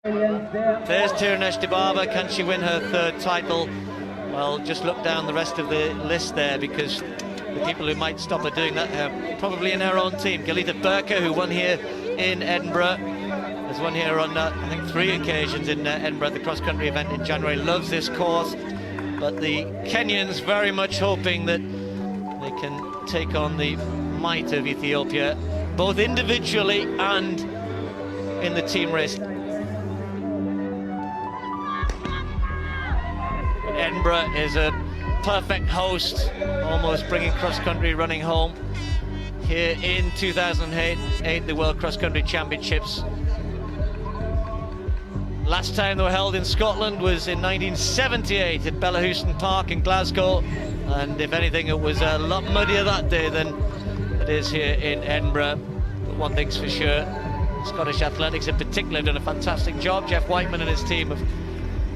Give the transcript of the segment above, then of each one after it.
There's Xurunash Dibaabaa. Can she win her third title? Well, just look down the rest of the list there, because the people who might stop her doing that are probably in her own team. Galita Burka, who won here in Edinburgh, has won here on, I think, 3 occasions in Edinburgh, the cross-country event in January, loves this course. But the Kenyans very much hoping that they can take on the might of Ethiopia, both individually and in the team race. Edinburgh is a perfect host, almost bringing cross-country running home. Here in 2008, the World Cross Country Championships. Last time they were held in Scotland was in 1978 at Bellahouston Park in Glasgow, and if anything it was a lot muddier that day than it is here in Edinburgh. But one thing's for sure, Scottish athletics in particular have done a fantastic job. Jeff Whiteman and his team of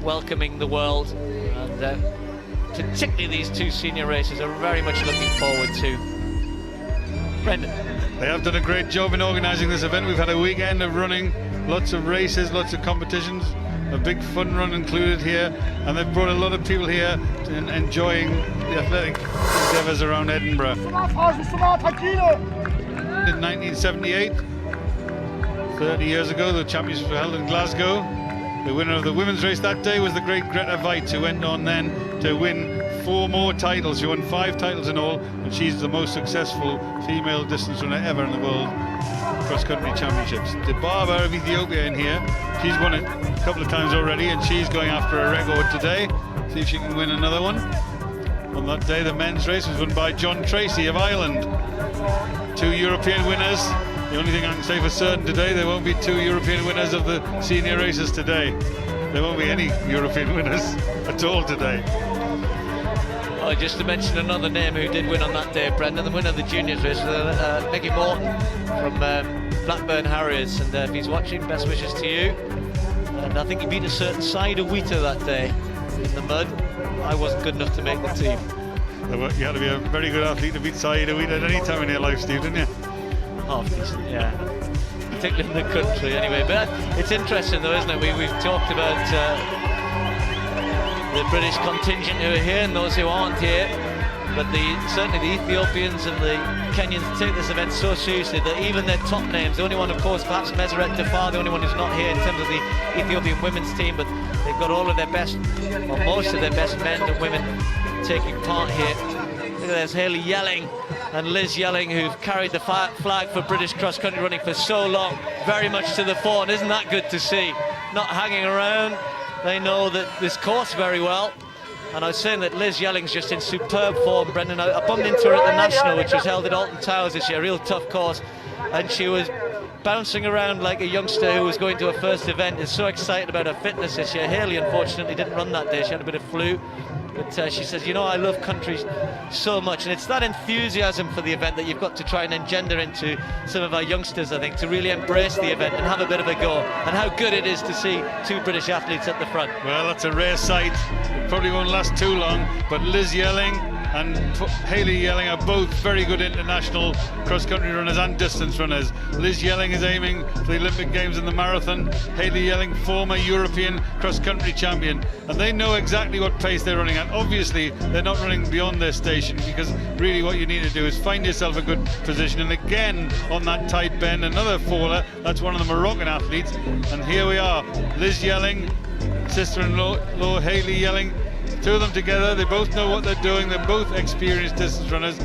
welcoming the world, and particularly these 2 senior races are very much looking forward to. Brendan. They have done a great job in organising this event. We've had a weekend of running, lots of races, lots of competitions, a big fun run included here, and they've brought a lot of people here to enjoying the athletic endeavours around Edinburgh. In 1978, 30 years ago, the championships were held in Glasgow. The winner of the women's race that day was the great Greta Weitz, who went on then to win 4 more titles. She won 5 titles in all, and she's the most successful female distance runner ever in the world cross-country championships. Dibaabaa of Ethiopia in here. She's won it a couple of times already, and she's going after a record today. See if she can win another one. On that day, the men's race was won by John Tracy of Ireland. 2 European winners. The only thing I can say for certain today, there won't be 2 European winners of the senior races today. There won't be any European winners at all today. Oh, just to mention another name who did win on that day, Brendan, the winner of the juniors race, Mickey Morton from Blackburn Harriers. And if he's watching, best wishes to you. And I think he beat a certain side of Wheater that day in the mud. I wasn't good enough to make the team. You had to be a very good athlete to beat Saeed Wheater at any time in your life, Steve, didn't you? Half decent, yeah. Particularly in the country, anyway. But it's interesting, though, isn't it? We've talked about the British contingent who are here and those who aren't here. But certainly the Ethiopians and the Kenyans take this event so seriously that even their top names, the only one, of course, perhaps Meseret Defar, the only one who's not here in terms of the Ethiopian women's team, but they've got all of their best, or most of their best men and women taking part here. Look at there's Hayley Yelling and Liz Yelling, who've carried the flag for British cross-country running for so long, very much to the fore, and isn't that good to see? Not hanging around, they know that this course very well. And I was saying that Liz Yelling's just in superb form, Brendan. I bumped into her at the National, which was held at Alton Towers this year, a real tough course, and she was bouncing around like a youngster who was going to her first event, is so excited about her fitness this year. Hayley, unfortunately, didn't run that day, she had a bit of flu. But she says, you know, I love country so much, and it's that enthusiasm for the event that you've got to try and engender into some of our youngsters, I think, to really embrace the event and have a bit of a go, and how good it is to see 2 British athletes at the front. Well, that's a rare sight. It probably won't last too long, but Liz Yelling and Hayley Yelling are both very good international cross-country runners and distance runners. Liz Yelling is aiming for the Olympic Games in the marathon. Hayley Yelling, former European cross-country champion, and they know exactly what pace they're running at. Obviously, they're not running beyond their station, because really what you need to do is find yourself a good position. And again, on that tight bend, another faller. That's one of the Moroccan athletes. And here we are, Liz Yelling, sister-in-law Hayley Yelling. 2 of them together, they both know what they're doing, they're both experienced distance runners,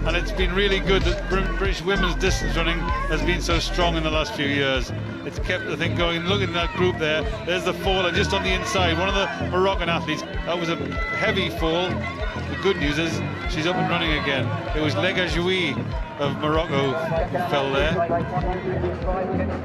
and it's been really good that British women's distance running has been so strong in the last few years. It's kept the thing going. Look at that group there, there's the faller just on the inside, one of the Moroccan athletes. That was a heavy fall. The good news is she's up and running again. It was Lega Joui of Morocco who fell there.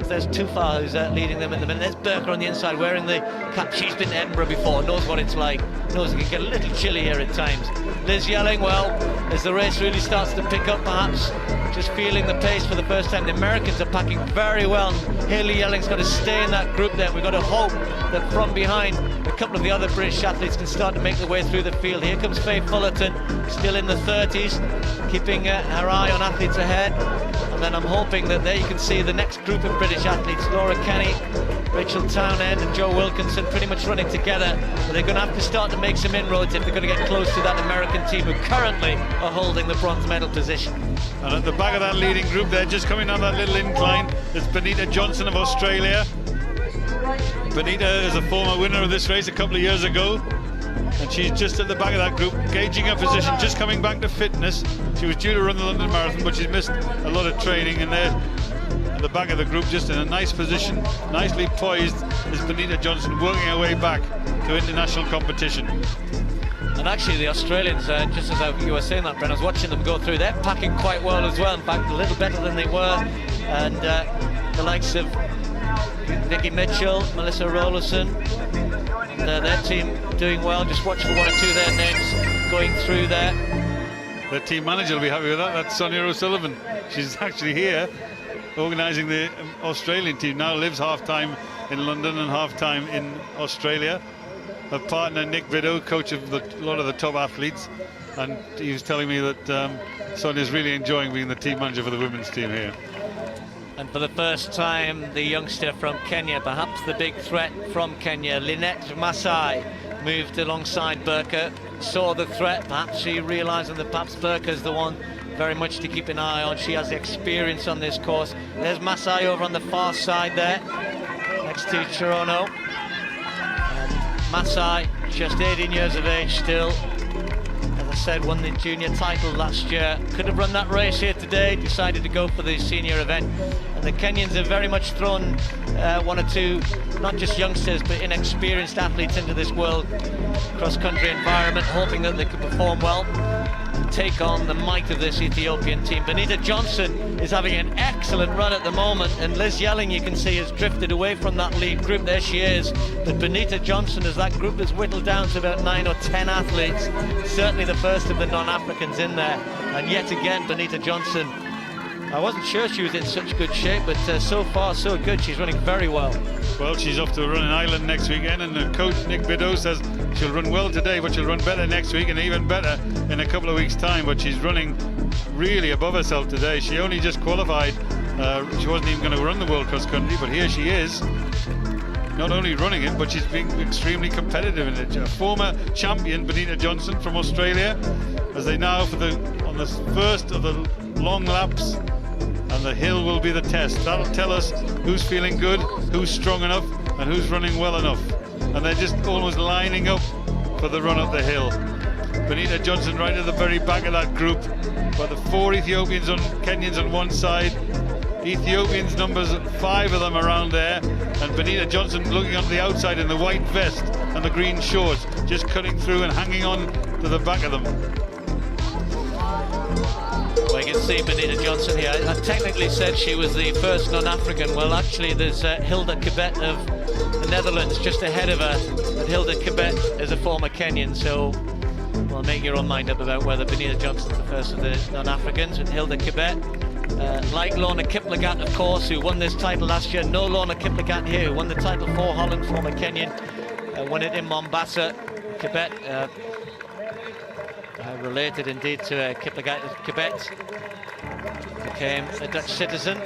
There's Tufa who's leading them at the minute. There's Burka on the inside wearing the cap. She's been to Edinburgh before, knows what it's like, knows it can get a little chilly here at times. Liz Yelling, well, as the race really starts to pick up, perhaps just feeling the pace for the first time. The Americans are packing very well. Hayley Yelling's got to stay in that group there. We've got to hope that from behind a couple of the other British athletes can start to make their way through the field. Here comes Faye Fullerton, still in the 30s, keeping her eye on athletes ahead. And then I'm hoping that there you can see the next group of British athletes, Laura Kenny, Rachel Townend and Joe Wilkinson pretty much running together, but they're going to have to start to make some inroads if they're going to get close to that American team who currently are holding the bronze medal position. And at the back of that leading group, they're just coming down that little incline. It's Benita Johnson of Australia. Benita is a former winner of this race a couple of years ago, and she's just at the back of that group, gauging her position, just coming back to fitness. She was due to run the London Marathon, but she's missed a lot of training, and there at the back of the group, just in a nice position, nicely poised, is Benita Johnson working her way back to international competition. And actually the Australians, just as you were saying that, Bren, I was watching them go through, they're packing quite well as well, in fact a little better than they were, and the likes of Vicky Mitchell, Melissa Rollerson, their team doing well. Just watch for one or two of their names going through there. The team manager will be happy with that. That's Sonia O'Sullivan. She's actually here organising the Australian team. Now lives half-time in London and half-time in Australia. Her partner Nick Bidow, coach of a lot of the top athletes, and he was telling me that Sonia's really enjoying being the team manager for the women's team here. And for the first time, the youngster from Kenya, perhaps the big threat from Kenya, Lynette Masai, moved alongside Burka, saw the threat, perhaps she realising that perhaps Burka's the one very much to keep an eye on. She has the experience on this course. There's Masai over on the far side there, next to Chirono. Masai, just 18 years of age still. As I said, won the junior title last year. Could have run that race here today, decided to go for the senior event. And the Kenyans have very much thrown one or two, not just youngsters, but inexperienced athletes into this world cross-country environment, hoping that they could perform well and take on the might of this Ethiopian team. Benita Johnson is having an excellent run at the moment, and Liz Yelling, you can see, has drifted away from that lead group. There she is. But Benita Johnson, as that group is whittled down to about 9 or 10 athletes, certainly the first of the non-Africans in there. And yet again, Benita Johnson, I wasn't sure she was in such good shape, but so far so good. She's running very well. Well, she's off to run in Ireland next weekend, and the coach Nick Bidow says she'll run well today, but she'll run better next week and even better in a couple of weeks' time. But she's running really above herself today. She only just qualified. She wasn't even going to run the World Cross Country, but here she is. Not only running it, but she's being extremely competitive in it. A former champion, Benita Johnson from Australia, as they now on the first of the long laps, and the hill will be the test. That'll tell us who's feeling good, who's strong enough, and who's running well enough. And they're just almost lining up for the run up the hill. Benita Johnson right at the very back of that group, but the 4 Kenyans on one side, Ethiopians numbers 5 of them around there, and Benita Johnson looking on the outside in the white vest and the green shorts, just cutting through and hanging on to the back of them. Well, you can see Benita Johnson here. I technically said she was the first non-African. Well, actually, there's Hilda Kibet of the Netherlands just ahead of her. And Hilda Kibet is a former Kenyan, so well, make your own mind up about whether Benita Johnson's the first of the non-Africans. With Hilda Kibet, like Lorna Kiplagat, of course, who won this title last year. No Lorna Kiplagat here, who won the title for Holland, former Kenyan, won it in Mombasa. Kibet, related indeed to Kiplagat. Kibet became a Dutch citizen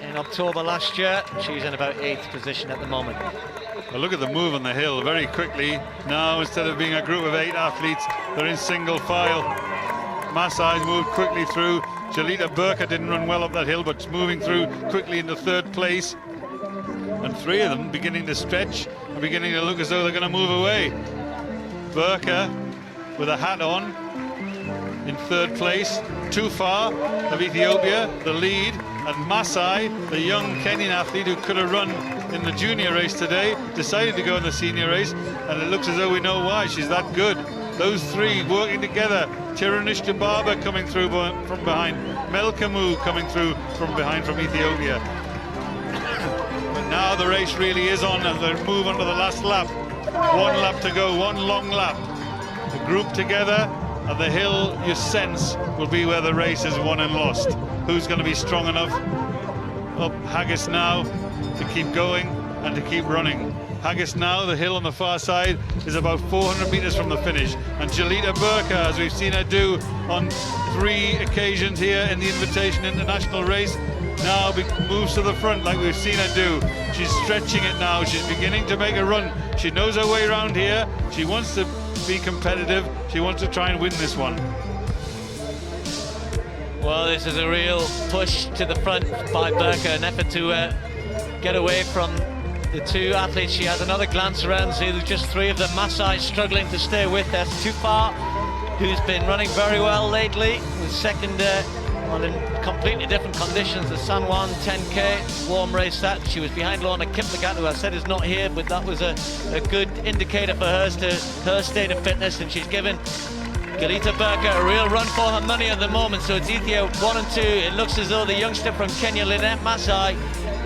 in October last year. She's in about 8th position at the moment. Well, look at the move on the hill very quickly. Now, instead of being a group of 8 athletes, they're in single file. Masai's moved quickly through. Jalita Burka didn't run well up that hill, but moving through quickly into 3rd place. And 3 of them beginning to stretch and beginning to look as though they're going to move away. Burka with a hat on in 3rd place, too far of Ethiopia, the lead, and Masai, the young Kenyan athlete who could have run in the junior race today, decided to go in the senior race, and it looks as though we know why. She's that good. Those 3 working together. Xurunash Dibaabaa coming through from behind, Melkamu coming through from behind from Ethiopia. But now the race really is on as they move on to the last lap. 1 lap to go, 1 long lap. The group together. At the hill, you sense, will be where the race is won and lost. Who's going to be strong enough up Haggis now to keep going and to keep running. Haggis now, the hill on the far side, is about 400 metres from the finish. And Jalita Burka, as we've seen her do on 3 occasions here in the Invitation International race, now moves to the front like we've seen her do. She's stretching it now. She's beginning to make a run. She knows her way around here. She wants to be competitive. She wants to try and win this one. Well, this is a real push to the front by Burka, an effort to get away from the two athletes. She has another glance around, see there's just three of them. Masai struggling to stay with her. Tufar, who's been running very well lately, was second in completely different conditions. The San Juan 10K warm race that she was behind Lorna Kiplagat, who I said is not here, but that was a good indicator for her state of fitness, and she's given Galita Burka a real run for her money at the moment. So it's Ethiopia 1 and 2. It looks as though the youngster from Kenya, Lynette Masai,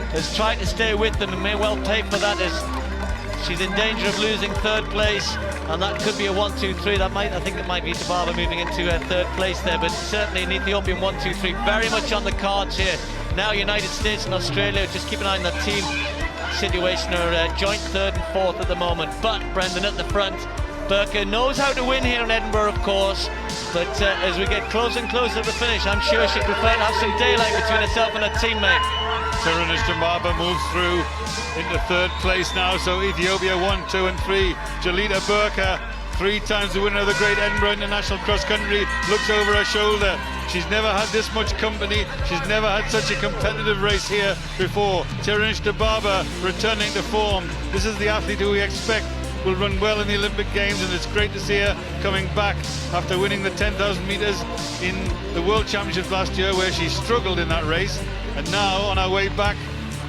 has tried to stay with them and may well pay for that, as she's in danger of losing third place, and that could be a 1-2-3. I think it might be Dibaba moving into third place there, but certainly an Ethiopian 1-2-3 very much on the cards here. Now United States and Australia, just keep an eye on that team situation, are joint third and fourth at the moment. But Brendan at the front, Burka knows how to win here in Edinburgh, of course, but as we get closer and closer to the finish, I'm sure she'd prefer to have some daylight between herself and her teammate. Xurunash Dibaabaa moves through into third place now, so Ethiopia 1, 2 and 3. Jalita Burka, 3 times the winner of the Great Edinburgh International Cross Country, looks over her shoulder. She's never had this much company. She's never had such a competitive race here before. Xurunash Dibaabaa returning to form. This is the athlete who we expect will run well in the Olympic Games, and it's great to see her coming back after winning the 10,000 metres in the World Championships last year, where she struggled in that race. And now on her way back,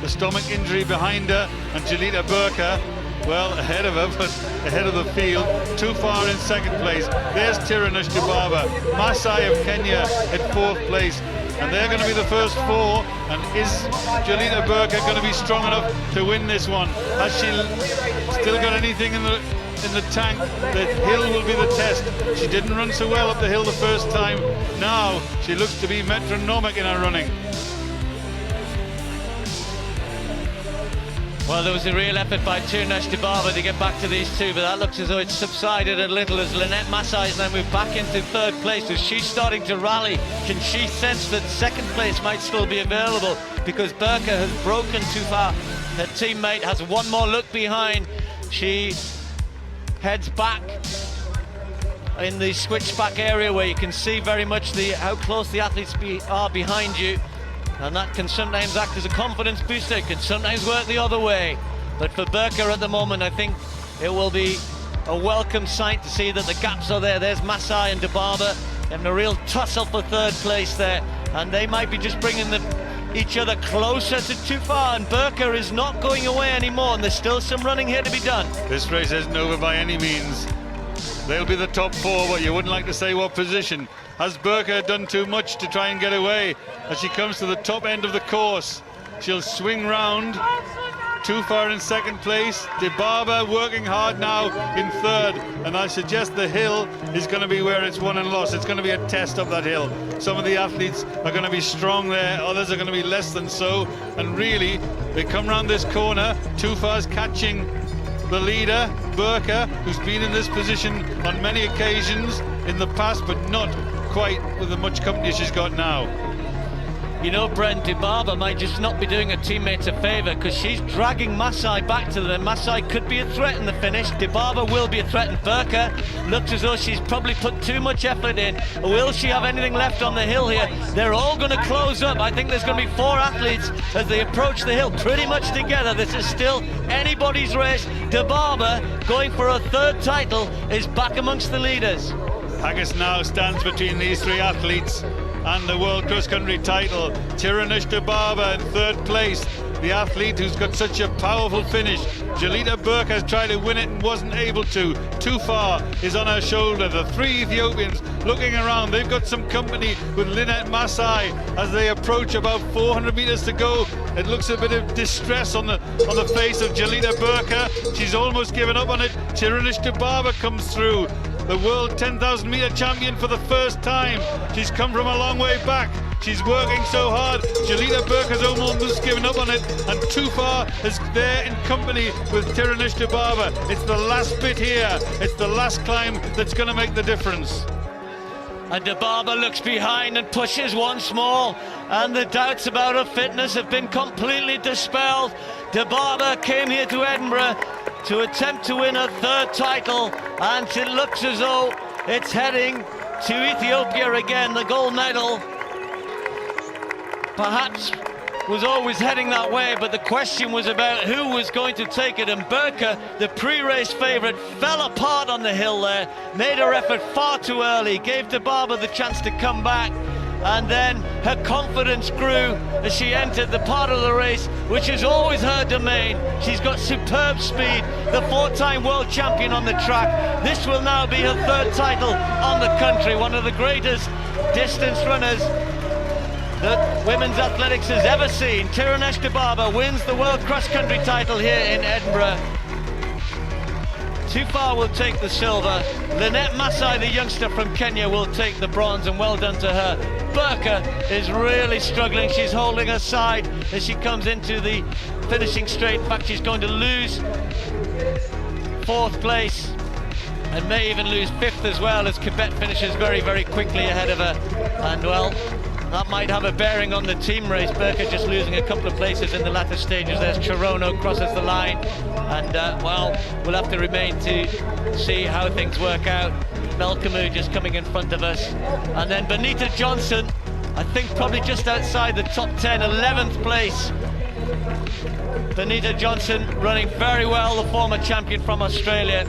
the stomach injury behind her, and Jalita Burka, well, ahead of her, but ahead of the field, too far in second place. There's Xurunash Dibaabaa, Masai of Kenya at fourth place, and they're going to be the first 4. And is Jalita Burka going to be strong enough to win this one? Has she still got anything in the tank? The hill will be the test. She didn't run so well up the hill the first time. Now she looks to be metronomic in her running. Well, there was a real effort by Xurunash Dibaabaa to get back to these two, but that looks as though it's subsided a little as Lynette Masai has now moved back into third place. As she's starting to rally, can she sense that second place might still be available? Because Burka has broken too far. Her teammate has one more look behind. She heads back in the switchback area where you can see very much how close the athletes are behind you. And that can sometimes act as a confidence booster, it can sometimes work the other way. But for Burka at the moment, I think it will be a welcome sight to see that the gaps are there. There's Masai and Dibaabaa having a real tussle for third place there. And they might be just bringing each other closer to Tufar, and Burka is not going away anymore, and there's still some running here to be done. This race isn't over by any means. They'll be the top 4, but you wouldn't like to say what position. Has Burka done too much to try and get away? As she comes to the top end of the course, she'll swing round. Too far in second place. Dibaabaa working hard now in third, and I suggest the hill is going to be where it's won and lost. It's going to be a test up that hill. Some of the athletes are going to be strong there, others are going to be less than so, and really they come round this corner. Too far's catching the leader, Burka, who's been in this position on many occasions in the past, but not quite with the much company she's got now. You know, Brent, Dibaabaa might just not be doing her teammates a favour, because she's dragging Masai back to them. Masai could be a threat in the finish. Dibaabaa will be a threat, and Burka looks as though she's probably put too much effort in. Will she have anything left on the hill here? They're all going to close up. I think there's going to be 4 athletes as they approach the hill pretty much together. This is still anybody's race. Dibaabaa, going for her third title, is back amongst the leaders. Haggis now stands between these 3 athletes and the World Cross Country title. Xurunash Dibaabaa in third place, the athlete who's got such a powerful finish. Jalita Burka has tried to win it and wasn't able to. Too far is on her shoulder. The 3 Ethiopians looking around. They've got some company with Lynette Masai as they approach about 400 meters to go. It looks a bit of distress on the face of Jalita Burka. She's almost given up on it. Xurunash Dibaabaa comes through. The world 10,000 meter champion for the first time. She's come from a long way back. She's working so hard. Jalita Burka's almost given up on it, and too far is there in company with Xurunash Dibaabaa. It's the last bit here. It's the last climb that's going to make the difference. And Dibaba looks behind and pushes once more, and the doubts about her fitness have been completely dispelled. Dibaba came here to Edinburgh to attempt to win her third title, and it looks as though it's heading to Ethiopia again, the gold medal. Perhaps was always heading that way, but the question was about who was going to take it, and Burka, the pre-race favourite, fell apart on the hill there, made her effort far too early, gave Dibaba the chance to come back, and then her confidence grew as she entered the part of the race which is always her domain. She's got superb speed, the 4-time world champion on the track. This will now be her third title on the country, one of the greatest distance runners that women's athletics has ever seen. Xurunash Dibaabaa wins the world cross-country title here in Edinburgh. Tufar will take the silver. Lynette Masai, the youngster from Kenya, will take the bronze, and well done to her. Burka is really struggling. She's holding her side as she comes into the finishing straight. In fact, she's going to lose 4th place and may even lose 5th as well, as Quebec finishes very, very quickly ahead of her. And well, that might have a bearing on the team race. Burka just losing a couple of places in the latter stages. There's Chirono crosses the line, and well, we'll have to remain to see how things work out. Melkamu just coming in front of us, and then Benita Johnson, I think probably just outside the top 10, 11th place. Benita Johnson running very well, the former champion from Australia.